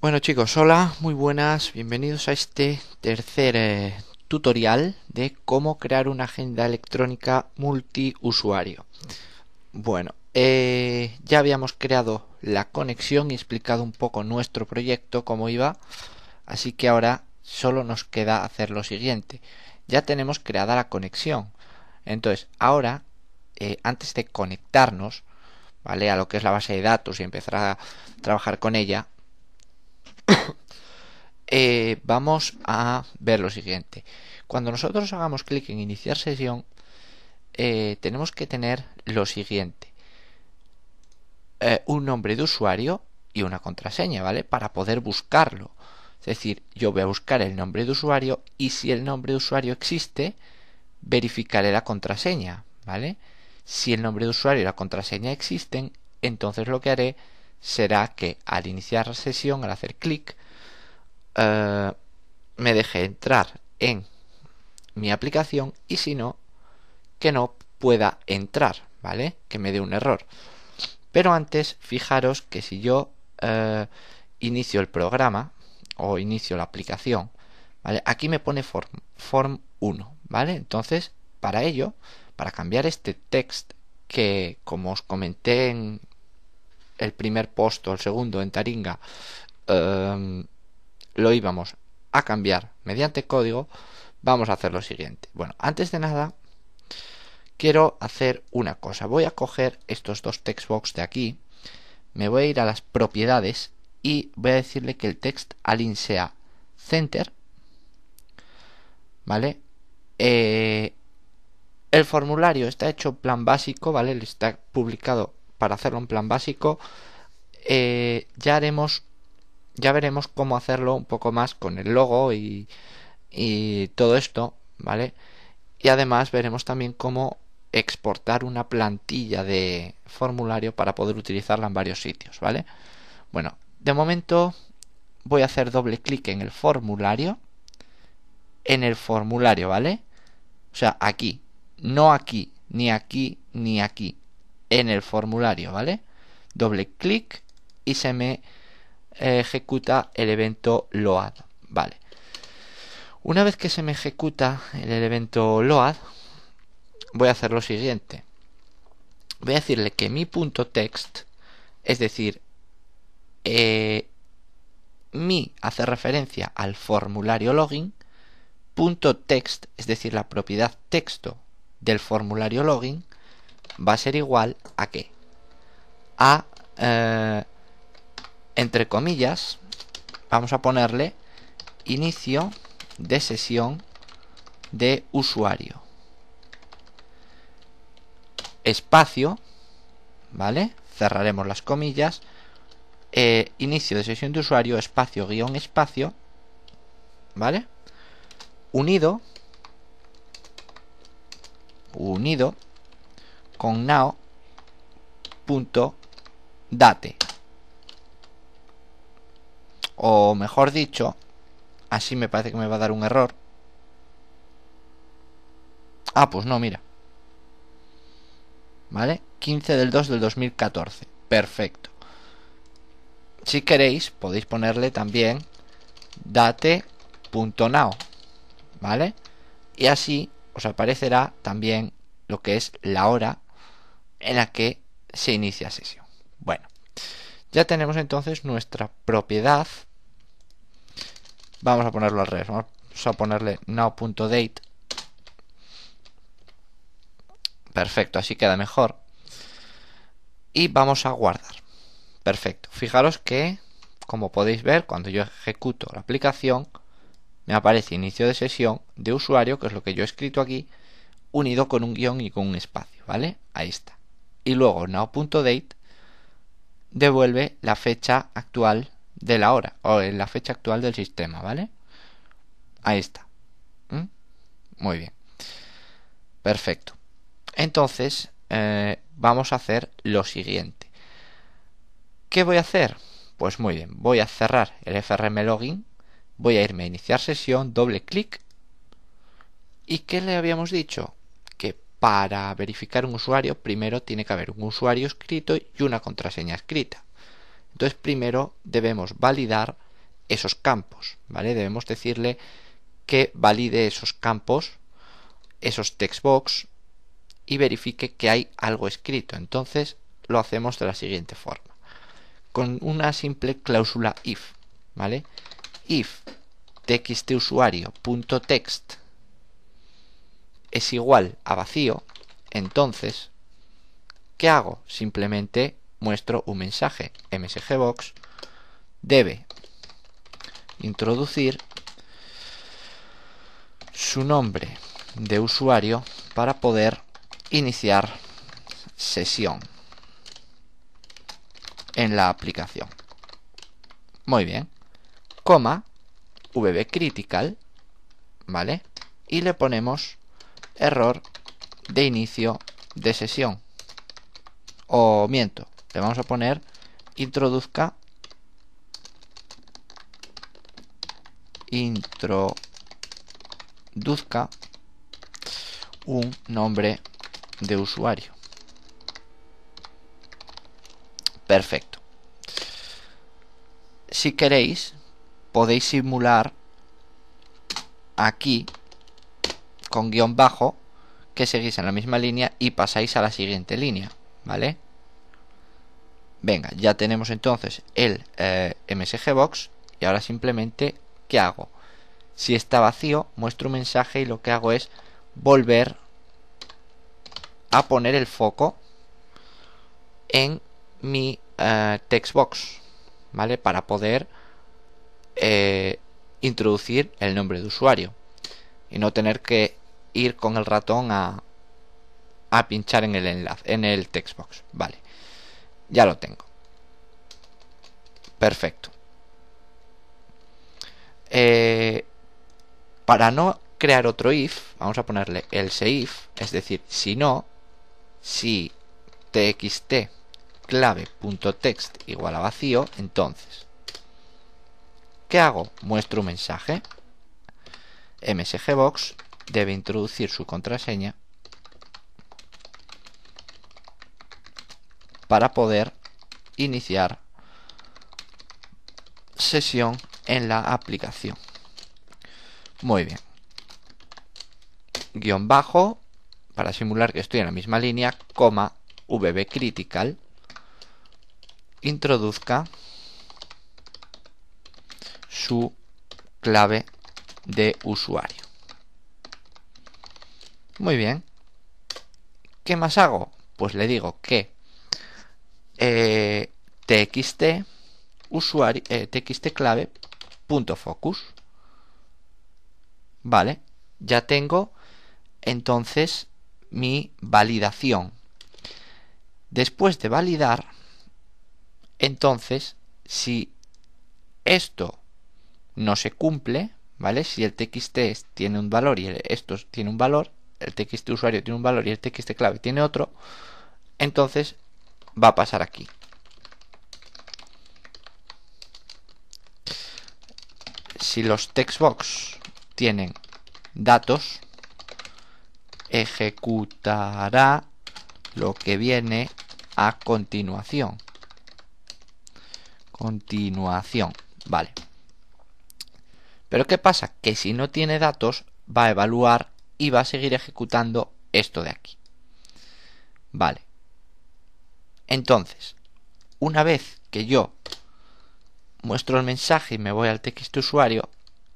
Bueno chicos, hola, muy buenas, bienvenidos a este tercer tutorial de cómo crear una agenda electrónica multiusuario. Bueno, ya habíamos creado la conexión y explicado un poco nuestro proyecto, cómo iba, así que ahora solo nos queda hacer lo siguiente. Ya tenemos creada la conexión, entonces ahora, antes de conectarnos, ¿vale?, a lo que es la base de datos y empezar a trabajar con ella, vamos a ver lo siguiente. Cuando nosotros hagamos clic en iniciar sesión, tenemos que tener lo siguiente: un nombre de usuario y una contraseña, ¿vale? Para poder buscarlo. Es decir, yo voy a buscar el nombre de usuario y si el nombre de usuario existe, verificaré la contraseña, ¿vale? Si el nombre de usuario y la contraseña existen, entonces lo que haré será que al iniciar sesión, al hacer clic, me deje entrar en mi aplicación y si no, que no pueda entrar, ¿vale? Que me dé un error. Pero antes, fijaros que si yo inicio el programa o inicio la aplicación, ¿vale? Aquí me pone form 1, ¿vale? Entonces, para ello, para cambiar este text que, como os comenté en el primer post o el segundo en Taringa, lo íbamos a cambiar mediante código, vamos a hacer lo siguiente. Bueno, antes de nada quiero hacer una cosa. Voy a coger estos dos textbox de aquí, me voy a ir a las propiedades y voy a decirle que el text align sea center, ¿vale? El formulario está hecho en plan básico, ¿vale? Está publicado para hacerlo en plan básico. Ya veremos cómo hacerlo un poco más con el logo y todo esto, ¿vale? Y además veremos también cómo exportar una plantilla de formulario para poder utilizarla en varios sitios, ¿vale? Bueno, de momento voy a hacer doble clic en el formulario, ¿vale? O sea, aquí, no aquí, ni aquí, ni aquí, en el formulario, ¿vale? Doble clic y se me ejecuta el evento load, ¿vale? Una vez que se me ejecuta el evento load, voy a hacer lo siguiente. Voy a decirle que mi punto text, es decir, mi hace referencia al formulario login, punto text, es decir, la propiedad texto del formulario login, va a ser igual a ¿qué? A, entre comillas, vamos a ponerle inicio de sesión de usuario, espacio, ¿vale? Cerraremos las comillas, inicio de sesión de usuario, espacio, guión, espacio, ¿vale? Unido con now.date, o mejor dicho, así me parece que me va a dar un error. Ah, pues no, mira, ¿vale? 15 del 2 del 2014. Perfecto. Si queréis, podéis ponerle también date.now, ¿vale? Y así os aparecerá también lo que es la hora en la que se inicia sesión. Bueno, ya tenemos entonces nuestra propiedad. Vamos a ponerlo al revés. Vamos a ponerle now.date. Perfecto, así queda mejor. Y vamos a guardar. Perfecto. Fijaros que, como podéis ver, cuando yo ejecuto la aplicación, me aparece inicio de sesión de usuario, que es lo que yo he escrito aquí, unido con un guión y con un espacio, ¿vale? Ahí está. Y luego now.date devuelve la fecha actual de la hora, o la fecha actual del sistema, ¿vale? Ahí está. Muy bien. Perfecto. Entonces, vamos a hacer lo siguiente. ¿Qué voy a hacer? Pues muy bien, voy a cerrar el FRM Login, voy a irme a iniciar sesión, doble clic. ¿Y qué le habíamos dicho? Que para verificar un usuario, primero tiene que haber un usuario escrito y una contraseña escrita. Entonces, primero debemos validar esos campos, ¿vale? Debemos decirle que valide esos campos, esos textbox, y verifique que hay algo escrito. Entonces lo hacemos de la siguiente forma, con una simple cláusula if, ¿vale? If txtusuario.text es igual a vacío, entonces, ¿qué hago? Simplemente muestro un mensaje. msgbox debe introducir su nombre de usuario para poder iniciar sesión en la aplicación. Muy bien. Coma vbcritical, ¿vale? Y le ponemos error de inicio de sesión. O miento, le vamos a poner introduzca un nombre de usuario. Perfecto. Si queréis, podéis simular aquí con guión bajo que seguís en la misma línea y pasáis a la siguiente línea, ¿vale? Venga, ya tenemos entonces el msgbox y ahora simplemente, ¿qué hago? Si está vacío, muestro un mensaje y lo que hago es volver a poner el foco en mi textbox, ¿vale? Para poder introducir el nombre de usuario y no tener que ir con el ratón a pinchar en el enlace, en el textbox. Vale, ya lo tengo. Perfecto. Para no crear otro if, vamos a ponerle else if, es decir, si no, si txt clave.text igual a vacío, entonces, ¿qué hago? Muestro un mensaje. msgbox debe introducir su contraseña para poder iniciar sesión en la aplicación. Muy bien. Guión bajo, para simular que estoy en la misma línea, coma vbcritical, introduzca su clave de usuario. Muy bien. ¿Qué más hago? Pues le digo que txt usuario txt clave.focus. Vale, ya tengo entonces mi validación. Después de validar, entonces, si esto no se cumple, ¿vale? Si el txt tiene un valor y esto tiene un valor, el txt usuario tiene un valor y el txt clave tiene otro, entonces va a pasar aquí. Si los textbox tienen datos, ejecutará lo que viene a continuación. Vale. Pero ¿qué pasa? Que si no tiene datos, va a evaluar y va a seguir ejecutando esto de aquí. Vale. Entonces, una vez que yo muestro el mensaje y me voy al txt usuario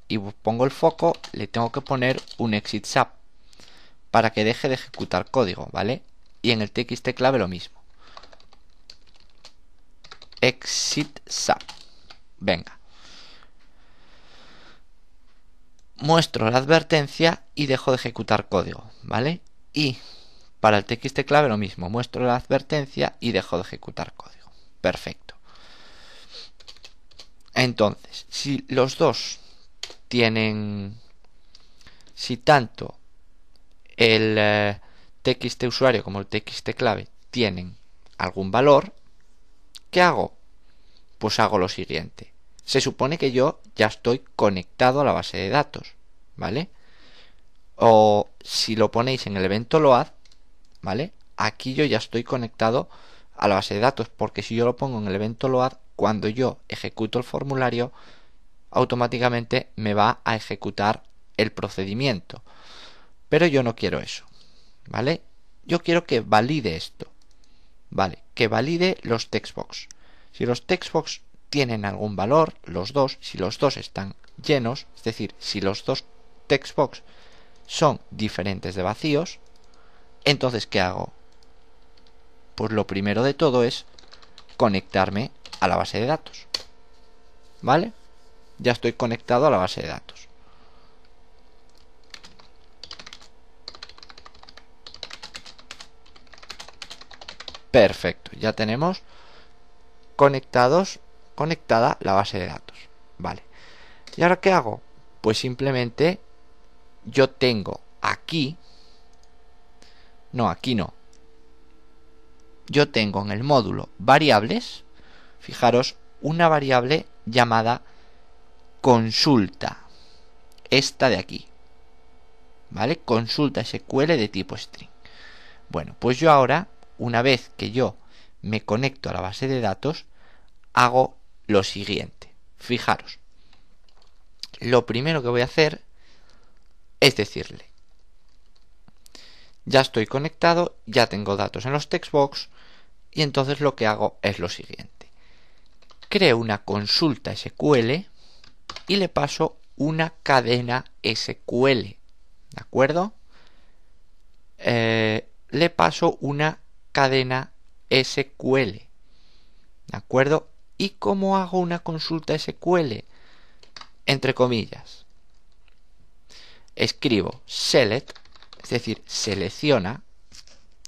y pongo el foco, le tengo que poner un exit sub para que deje de ejecutar código, ¿vale? Y en el txt clave lo mismo. Exit sub. Venga. Muestro la advertencia y dejo de ejecutar código, ¿vale? Y para el txt clave lo mismo. Muestro la advertencia y dejo de ejecutar código. Perfecto. Entonces, si los dos tienen, si tanto el txt usuario como el txt clave tienen algún valor, ¿qué hago? Pues hago lo siguiente. Se supone que yo ya estoy conectado a la base de datos, ¿vale? O si lo ponéis en el evento load, ¿vale? Aquí yo ya estoy conectado a la base de datos, porque si yo lo pongo en el evento load, cuando yo ejecuto el formulario, automáticamente me va a ejecutar el procedimiento. Pero yo no quiero eso, ¿vale? Yo quiero que valide esto, ¿vale? Que valide los textbox. Si los textbox tienen algún valor, los dos, si los dos están llenos, es decir, si los dos textbox son diferentes de vacíos, entonces ¿qué hago? Pues lo primero de todo es conectarme a la base de datos, ¿vale? Ya estoy conectado a la base de datos. Perfecto, ya tenemos conectada la base de datos, ¿vale? ¿Y ahora qué hago? Pues simplemente yo tengo aquí, no, aquí no, yo tengo en el módulo variables, fijaros, una variable llamada consulta, esta de aquí, ¿vale? Consulta SQL de tipo string. Bueno, pues yo ahora, una vez que yo me conecto a la base de datos, hago lo siguiente. Fijaros, lo primero que voy a hacer es decirle, ya estoy conectado, ya tengo datos en los textbox, y entonces lo que hago es lo siguiente. Creo una consulta SQL y le paso una cadena SQL, ¿de acuerdo? Le paso una cadena SQL, ¿de acuerdo? ¿Y cómo hago una consulta SQL? Entre comillas, escribo select, es decir, selecciona.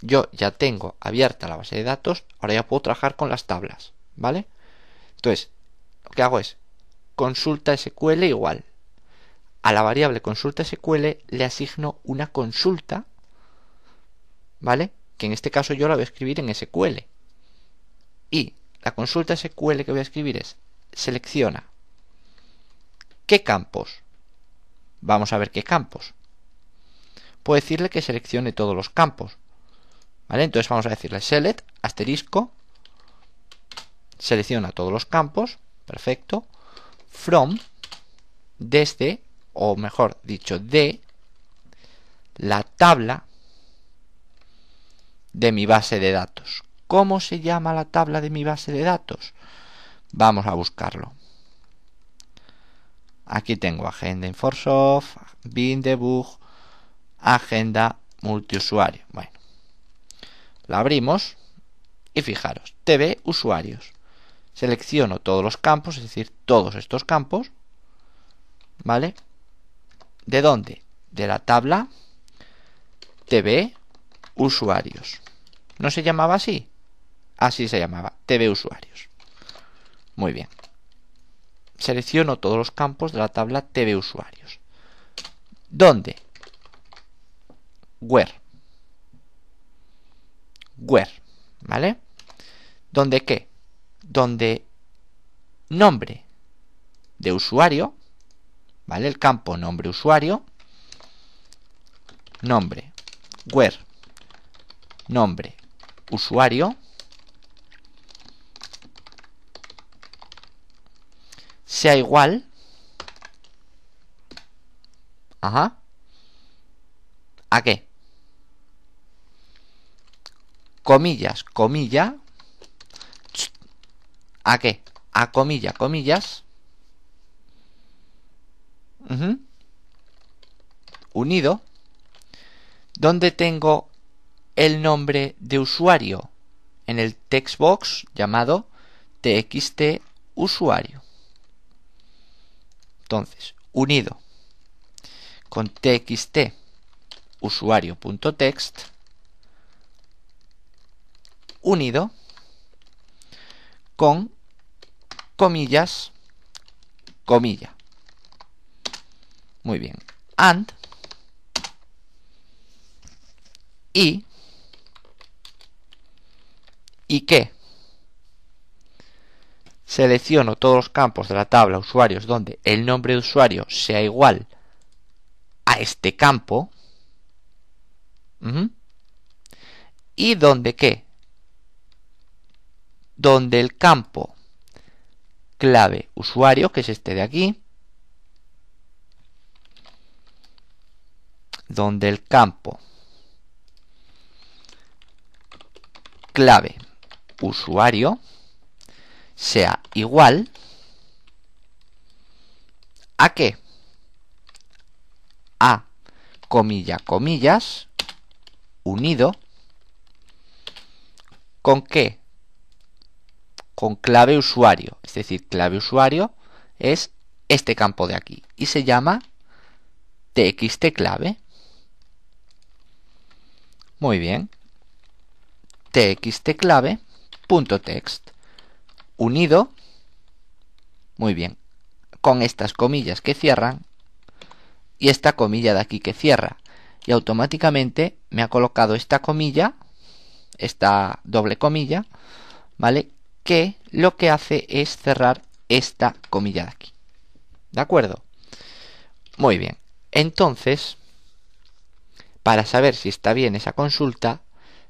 Yo ya tengo abierta la base de datos, ahora ya puedo trabajar con las tablas, ¿vale? Entonces, lo que hago es consulta SQL igual. A la variable consulta SQL le asigno una consulta, ¿vale? Que en este caso yo la voy a escribir en SQL. Y la consulta SQL que voy a escribir es selecciona. ¿Qué campos? Vamos a ver qué campos. Puedo decirle que seleccione todos los campos, ¿vale? Entonces vamos a decirle select, asterisco, selecciona todos los campos, perfecto, from, desde, o mejor dicho, de la tabla de mi base de datos. ¿Cómo se llama la tabla de mi base de datos? Vamos a buscarlo. Aquí tengo agenda Infosoft, bin debug, agenda multiusuario. Bueno, la abrimos y fijaros, TV usuarios. Selecciono todos los campos, es decir, todos estos campos, ¿vale? ¿De dónde? De la tabla TV usuarios. ¿No se llamaba así? Así se llamaba, TV usuarios. Muy bien. Selecciono todos los campos de la tabla TV usuarios. ¿Dónde? Where, ¿vale? ¿Dónde qué? Donde nombre de usuario, ¿vale? El campo nombre usuario, nombre, where, nombre usuario, sea igual, ¿a qué? Comillas, comilla, ¿a qué? A comilla, comillas, unido, donde tengo el nombre de usuario en el textbox llamado txt usuario. Entonces, unido con txt usuario.text, unido con comillas, comilla. Muy bien. And ¿y qué? Selecciono todos los campos de la tabla usuarios donde el nombre de usuario sea igual a este campo. ¿Y donde qué? Donde el campo clave usuario, que es este de aquí, donde el campo clave usuario sea igual ¿a qué? A, comilla, comillas, unido, ¿con qué? Con clave usuario. Es decir, clave usuario es este campo de aquí y se llama txtclave. Muy bien. txtclave.text unido, muy bien, con estas comillas que cierran y esta comilla de aquí que cierra, y automáticamente me ha colocado esta comilla, esta doble comilla, ¿vale? Que lo que hace es cerrar esta comilla de aquí. ¿De acuerdo? Muy bien. Entonces, para saber si está bien esa consulta,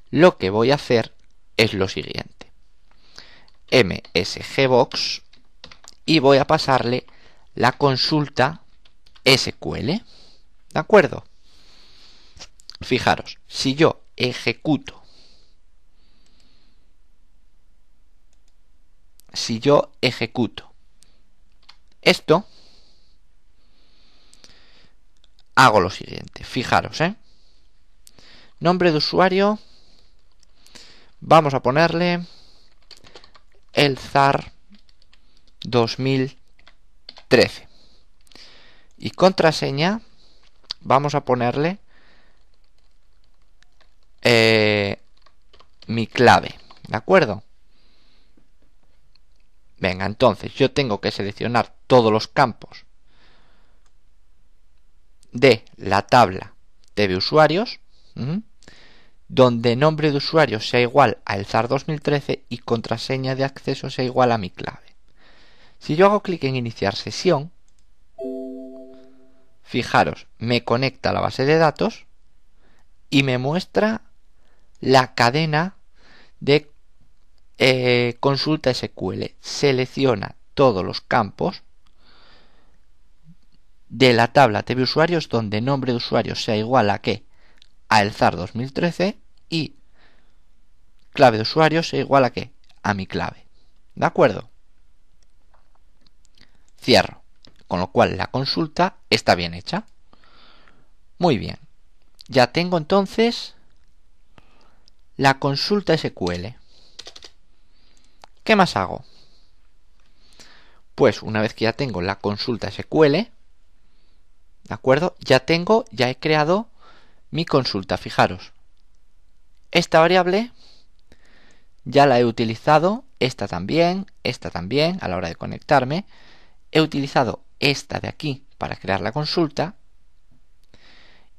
lo que voy a hacer es lo siguiente. msgbox y voy a pasarle la consulta SQL. ¿De acuerdo? Fijaros, si yo ejecuto esto, hago lo siguiente. Fijaros, nombre de usuario, vamos a ponerle el ZAR 2013 y contraseña vamos a ponerle mi clave, ¿de acuerdo? Venga, entonces yo tengo que seleccionar todos los campos de la tabla de usuarios, donde nombre de usuario sea igual a el ZAR 2013 y contraseña de acceso sea igual a mi clave. Si yo hago clic en iniciar sesión, fijaros, me conecta a la base de datos y me muestra la cadena de consulta SQL. Selecciona todos los campos de la tabla de usuarios donde nombre de usuario sea igual a ¿qué? A el ZAR 2013 y clave de usuario sea igual a ¿qué? A mi clave. ¿De acuerdo? Cierro. Con lo cual la consulta está bien hecha. Muy bien. Ya tengo entonces la consulta SQL. ¿Qué más hago? Pues una vez que ya tengo la consulta SQL, ¿de acuerdo? Ya he creado mi consulta. Fijaros, esta variable ya la he utilizado, esta también, a la hora de conectarme. He utilizado esta de aquí para crear la consulta.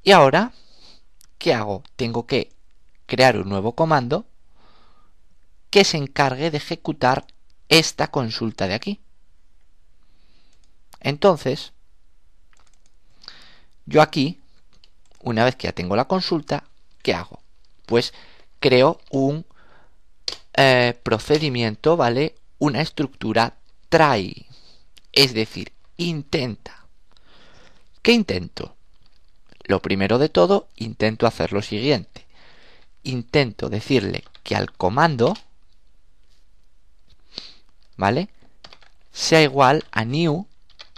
Y ahora, ¿qué hago? Tengo que crear un nuevo comando que se encargue de ejecutar esta consulta de aquí. Entonces, yo aquí, una vez que ya tengo la consulta, ¿qué hago? Pues creo un procedimiento, ¿vale? Una estructura try, es decir, intenta. ¿Qué intento? Lo primero de todo, intento hacer lo siguiente. Intento decirle que al comando, ¿vale? Sea igual a new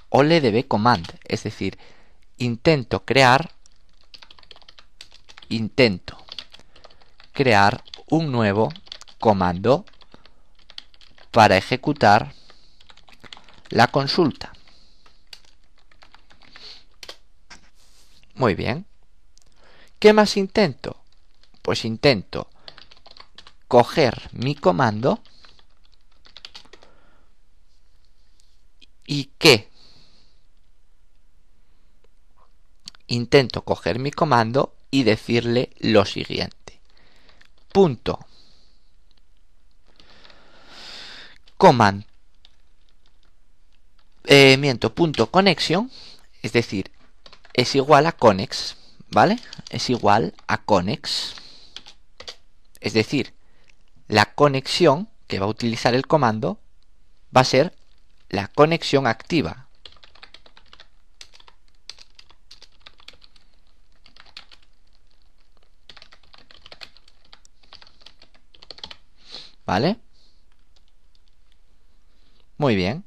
o LDB command, es decir, intento crear un nuevo comando para ejecutar la consulta. Muy bien. ¿Qué más intento? Pues intento coger mi comando y ¿qué? Intento coger mi comando y decirle lo siguiente. Punto command punto connection, es decir, es igual a connex, ¿vale? Es igual a connex, es decir, la conexión que va a utilizar el comando va a ser la conexión activa. ¿vale? Muy bien.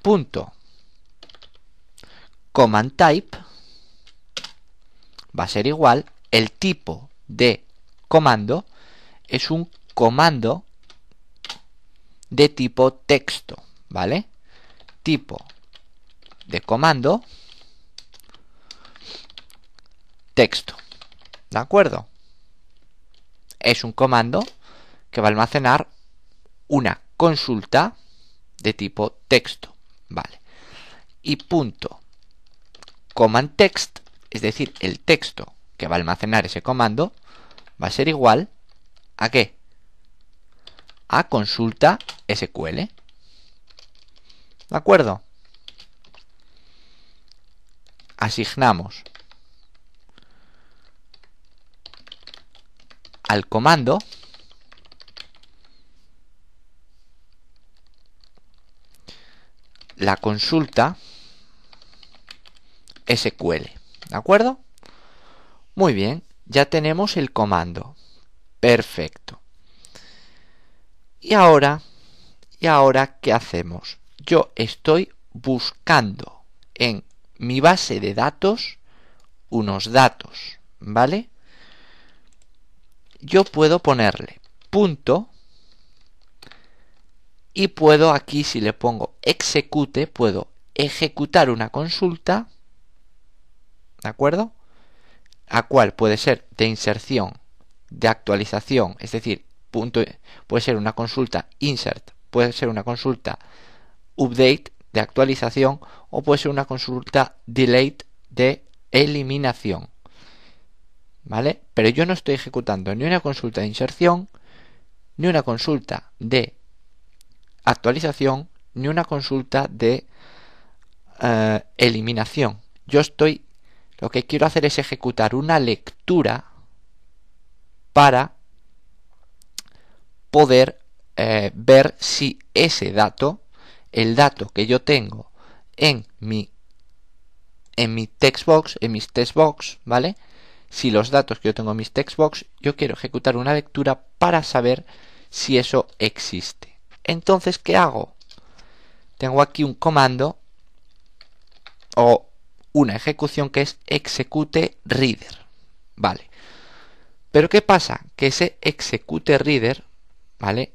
Punto command type va a ser igual, el tipo de comando es un comando de tipo texto, ¿vale? Tipo de comando texto, ¿de acuerdo? Es un comando que va a almacenar una consulta de tipo texto, ¿vale? Y punto command text, es decir, el texto que va a almacenar ese comando, va a ser igual ¿a qué? A consulta SQL. ¿De acuerdo? Asignamos al comando la consulta SQL. ¿De acuerdo? Muy bien, ya tenemos el comando. Perfecto. Y ahora, ¿qué hacemos? Yo estoy buscando en mi base de datos unos datos, ¿vale? Yo puedo ponerle punto y puedo aquí, si le pongo execute, puedo ejecutar una consulta, ¿de acuerdo? A cual puede ser de inserción, de actualización, es decir, punto, puede ser una consulta insert, puede ser una consulta update de actualización o puede ser una consulta delete de eliminación, ¿vale? Pero yo no estoy ejecutando ni una consulta de inserción, ni una consulta de actualización, ni una consulta de eliminación. Lo que quiero hacer es ejecutar una lectura para poder ver si ese dato, el dato que yo tengo en mi textbox, en mis textbox, ¿vale? Si los datos que yo tengo en mis textbox, yo quiero ejecutar una lectura para saber si eso existe. Entonces, ¿qué hago? Tengo aquí un comando o una ejecución que es execute reader, ¿vale? Pero ¿qué pasa? Que ese execute reader, ¿vale?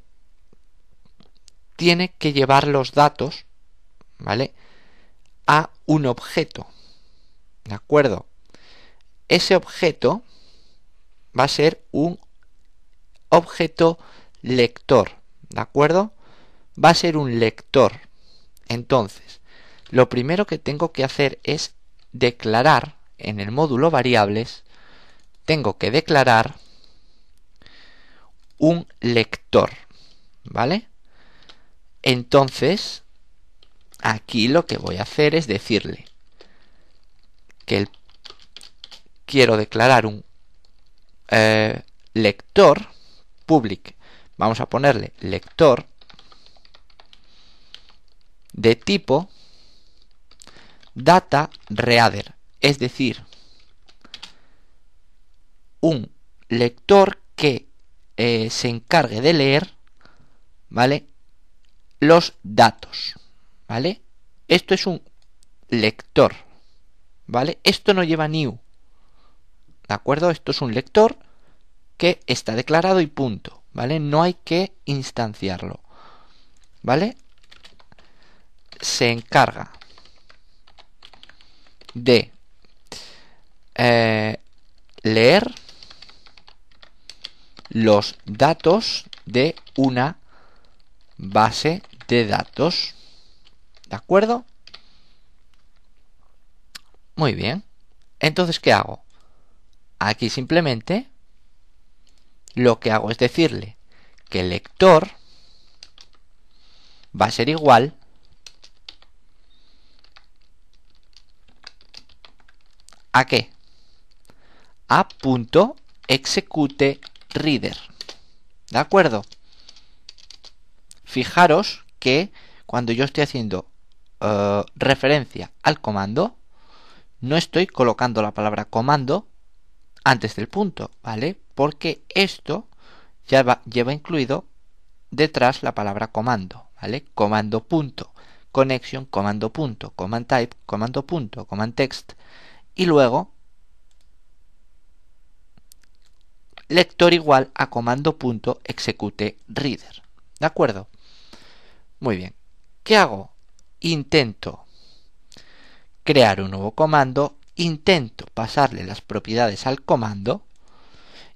Tiene que llevar los datos, ¿vale? A un objeto, ¿de acuerdo? Ese objeto va a ser un objeto lector, ¿de acuerdo? Va a ser un lector. Entonces, lo primero que tengo que hacer es declarar en el módulo variables, tengo que declarar un lector, ¿vale? Entonces, aquí lo que voy a hacer es decirle que quiero declarar un lector public, vamos a ponerle lector de tipo data reader, es decir, un lector que se encargue de leer, ¿vale? Los datos, ¿vale? Esto es un lector, ¿vale? Esto no lleva new, ¿de acuerdo? Esto es un lector que está declarado y punto, ¿vale? No hay que instanciarlo, ¿vale? Se encarga de leer los datos de una base de datos, ¿de acuerdo? Muy bien. Entonces, ¿qué hago? Aquí simplemente lo que hago es decirle que el lector va a ser igual ¿a qué? A punto execute reader, ¿de acuerdo? Fijaros que cuando yo estoy haciendo referencia al comando, no estoy colocando la palabra comando antes del punto, ¿vale? Porque esto lleva incluido detrás la palabra comando, ¿vale? Comando punto connection, comando punto command type, comando punto command text y luego lector igual a comando punto execute reader. ¿De acuerdo? Muy bien. ¿Qué hago? Intento crear un nuevo comando, intento pasarle las propiedades al comando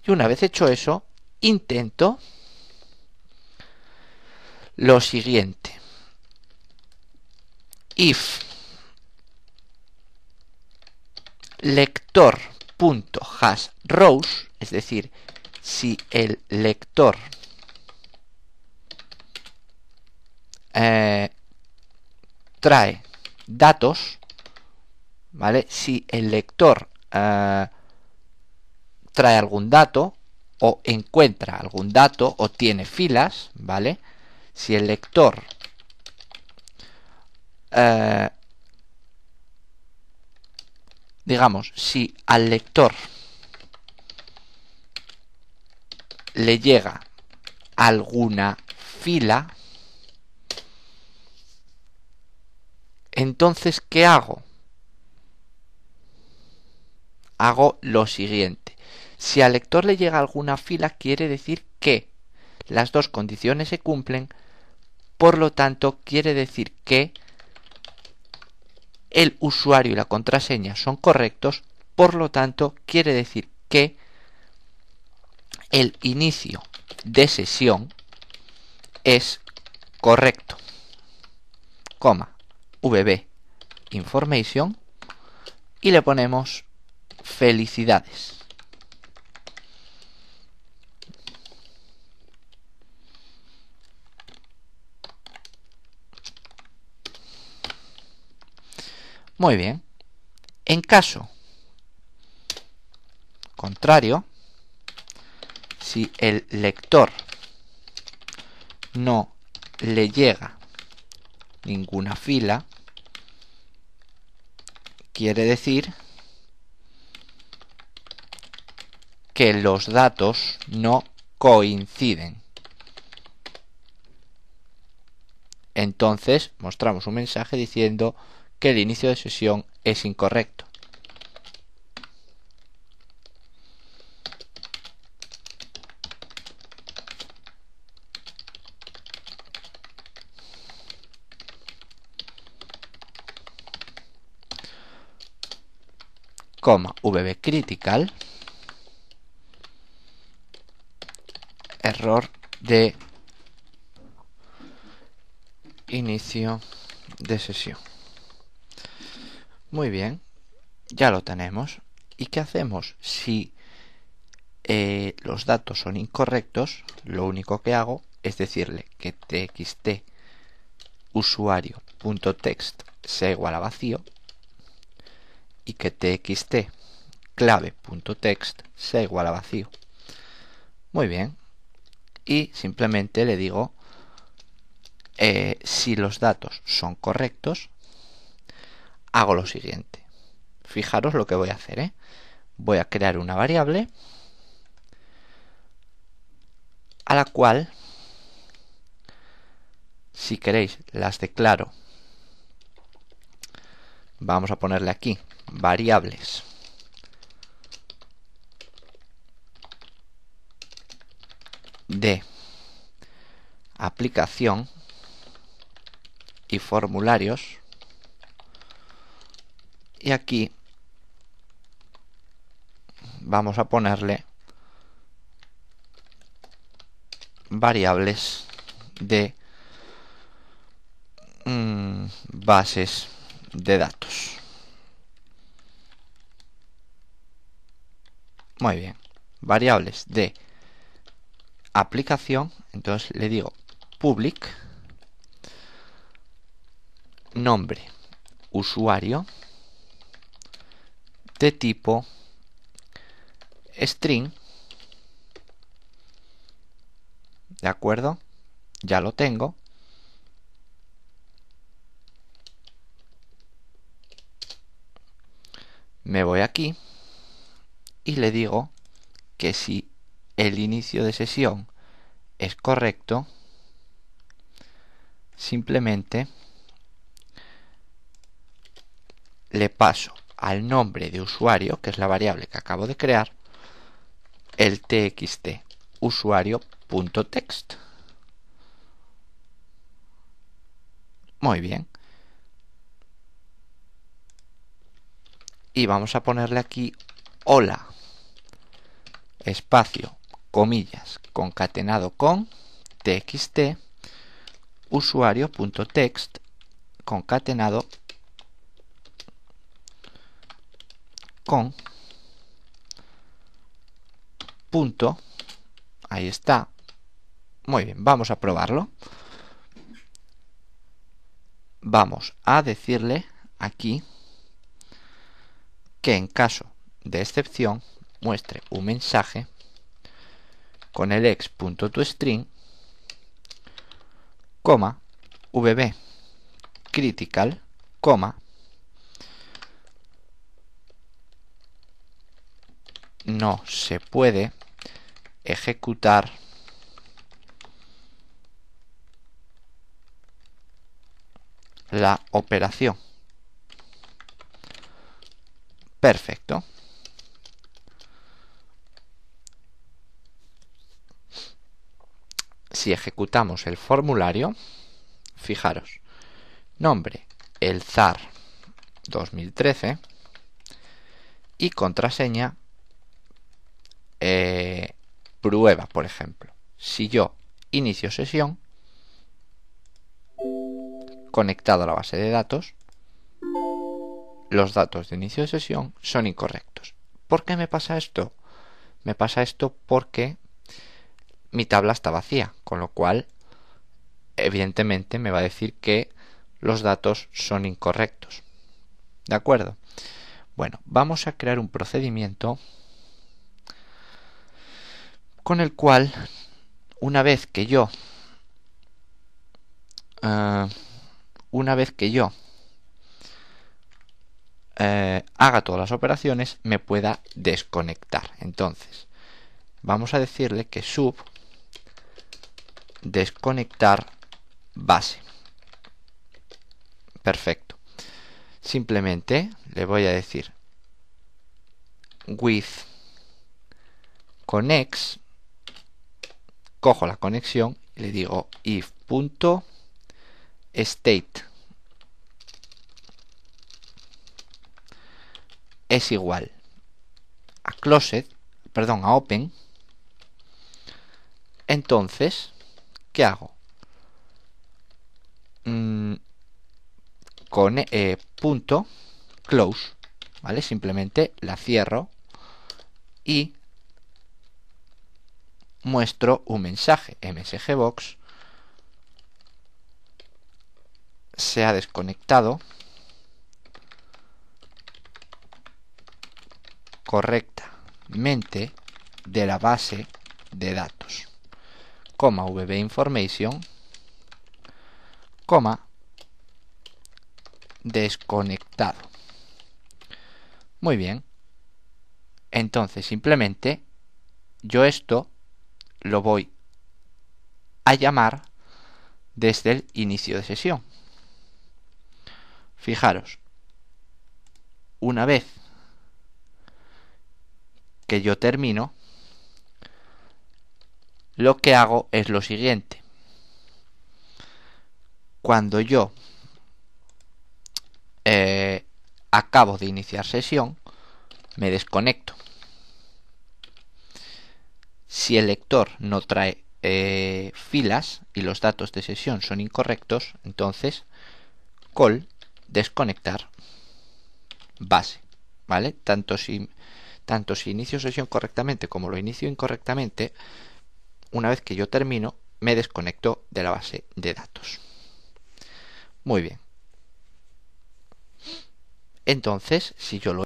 y una vez hecho eso, intento lo siguiente. If lector.hasRows, es decir, si el lector trae datos, ¿vale? Si el lector trae algún dato o encuentra algún dato o tiene filas, ¿vale? Si el lector digamos, si al lector le llega alguna fila, entonces, ¿qué hago? Hago lo siguiente. Si al lector le llega alguna fila, quiere decir que las dos condiciones se cumplen, por lo tanto, quiere decir que el usuario y la contraseña son correctos, por lo tanto, quiere decir que el inicio de sesión es correcto, coma, vb information y le ponemos felicidades. Muy bien. En caso contrario, si el lector no le llega ninguna fila, quiere decir que los datos no coinciden. Entonces mostramos un mensaje diciendo que el inicio de sesión es incorrecto. Coma vbcritical, error de inicio de sesión. Muy bien, ya lo tenemos. ¿Y qué hacemos? Si los datos son incorrectos, lo único que hago es decirle que txt usuario.text sea igual a vacío y que txt clave.text sea igual a vacío. Muy bien. Y simplemente le digo si los datos son correctos, hago lo siguiente. Fijaros lo que voy a hacer, Voy a crear una variable a la cual, si queréis, las declaro. Vamos a ponerle aquí variables de aplicación y formularios, y aquí vamos a ponerle variables de bases de datos. Muy bien, variables de aplicación, entonces le digo public nombre usuario de tipo string, ¿de acuerdo? Ya lo tengo. Me voy aquí y le digo que si el inicio de sesión es correcto, simplemente le paso al nombre de usuario, que es la variable que acabo de crear, el txt usuario.text. Muy bien. Y vamos a ponerle aquí hola, espacio, comillas, concatenado con txt usuario.text concatenado con punto. Ahí está. Muy bien, vamos a probarlo. Vamos a decirle aquí que en caso de excepción muestre un mensaje con el ex.toString, coma, vb critical, coma, no se puede ejecutar la operación. Perfecto. Si ejecutamos el formulario, fijaros, nombre el zar 2013 y contraseña prueba, por ejemplo. Si yo inicio sesión conectado a la base de datos, los datos de inicio de sesión son incorrectos. ¿Por qué me pasa esto? Me pasa esto porque mi tabla está vacía, con lo cual evidentemente me va a decir que los datos son incorrectos. ¿De acuerdo? Bueno, vamos a crear un procedimiento con el cual una vez que yo haga todas las operaciones, me pueda desconectar. Entonces, vamos a decirle que sub desconectar base. Perfecto. Simplemente le voy a decir with connects, cojo la conexión y le digo if.state es igual a closed, perdón, a open. Entonces, ¿qué hago? Punto close, ¿vale? Simplemente la cierro y muestro un mensaje msgbox se ha desconectado correctamente de la base de datos, coma vbinformation, coma desconectado. Muy bien. Entonces simplemente yo esto lo voy a llamar desde el inicio de sesión. Fijaros, una vez que yo termino, lo que hago es lo siguiente. Cuando yo acabo de iniciar sesión, me desconecto. Si el lector no trae filas y los datos de sesión son incorrectos, entonces call desconectar base, ¿vale? Tanto si inicio sesión correctamente como lo inicio incorrectamente, una vez que yo termino, me desconecto de la base de datos. Muy bien. Entonces, si yo lo